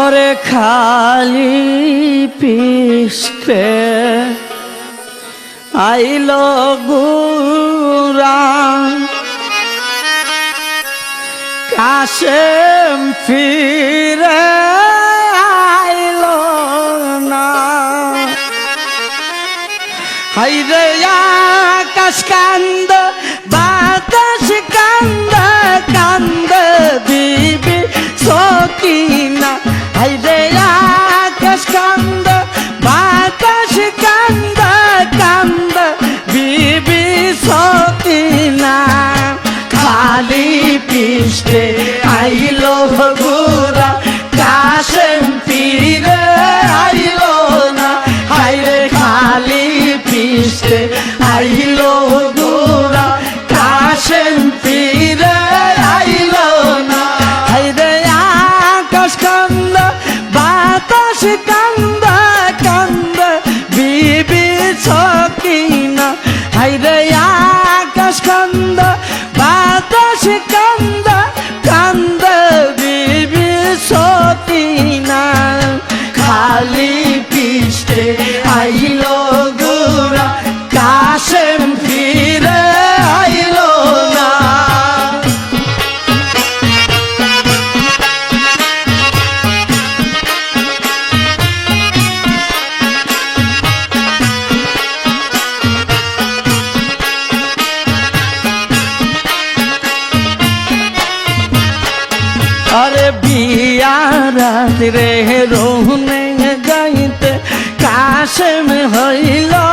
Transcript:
ওরে খালি পিষ্টে আইলো গুরা কাশেম ফিরে আইলো না। হাইরে আকাশ কান্দ বাতাস কান্দ কান্দ বিবি সকিনা। হাইরে আকাশ কান্দ বাতাস কান্দ কান্দ বিবি সকিনা। খালি পিষ্টে আইলো গুরা কাশেম ফিরে আইলো না। হাইরে খালি পিষ্টে আইলো গুরা কাশেম ফিরে আইলো না। হাইরে আকাশ কান্দ বাতাস কান্দ কান্দ বিবি সকিনা। হাইরে আকাশ কান্দ বাতাস কান্দ কান্দ বিবি সকিনা। খালি পিষ্টে আইলো গুরা কাশেম ফিরে আইলো না। अरे बियारात रे रोहने जाइते काशेम हइलो